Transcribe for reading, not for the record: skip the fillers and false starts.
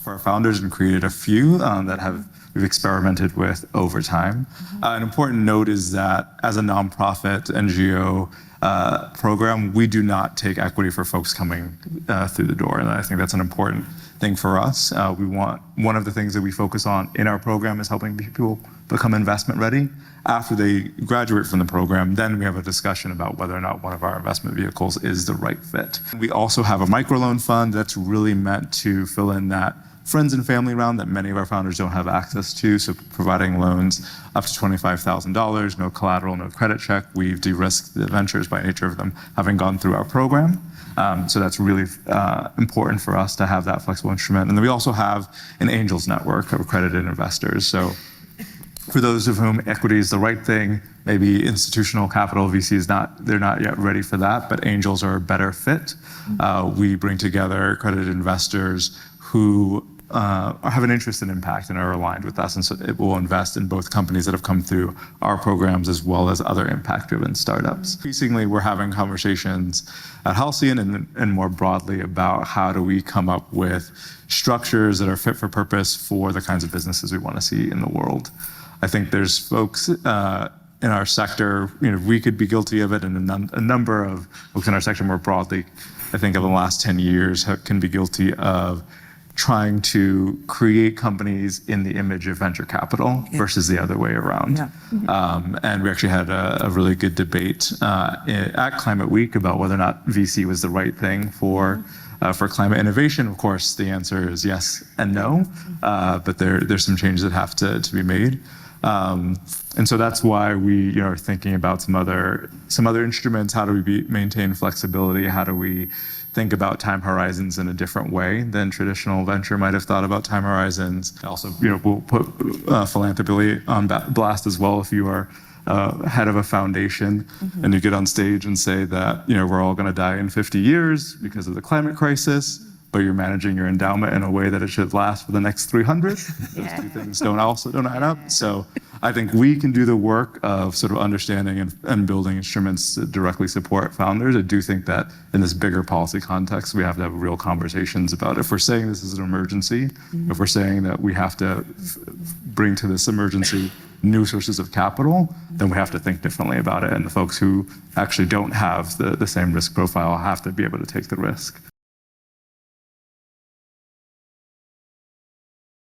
for our founders and created a few that we've experimented with over time. An important note is that as a nonprofit NGO program, we do not take equity for folks coming through the door, and I think that's an important thing for us. One of the things that we focus on in our program is helping people become investment ready. After they graduate from the program, then we have a discussion about whether or not one of our investment vehicles is the right fit. We also have a microloan fund that's really meant to fill in that friends and family round that many of our founders don't have access to, so providing loans up to $25,000, no collateral, no credit check. We've de-risked the ventures by nature of them having gone through our program. So that's really important for us to have that flexible instrument. And then we also have an angels network of accredited investors. So for those of whom equity is the right thing, maybe institutional capital, VC they're not yet ready for that, but angels are a better fit. We bring together accredited investors who have an interest in impact and are aligned with us, and so it will invest in both companies that have come through our programs as well as other impact-driven startups. Increasingly, we're having conversations at Halcyon and more broadly about how do we come up with structures that are fit for purpose for the kinds of businesses we want to see in the world. I think there's folks in our sector, we could be guilty of it, and a number of folks in our sector more broadly, I think over the last 10 years can be guilty of trying to create companies in the image of venture capital versus the other way around. And we actually had a really good debate at Climate Week about whether or not VC was the right thing for climate innovation. Of course, the answer is yes and no, but there's some changes that have to be made. And so that's why we are thinking about some other instruments. How do we maintain flexibility? How do we think about time horizons in a different way than traditional venture might have thought about time horizons? Also, we'll put philanthropy on blast as well. If you are head of a foundation and you get on stage and say that we're all going to die in 50 years because of the climate crisis, but you're managing your endowment in a way that it should last for the next 300. Those two things don't add up. So I think we can do the work of sort of understanding and building instruments that directly support founders. I do think that in this bigger policy context, we have to have real conversations about if we're saying this is an emergency, if we're saying that we have to bring to this emergency new sources of capital, then we have to think differently about it. And the folks who actually don't have the same risk profile have to be able to take the risk.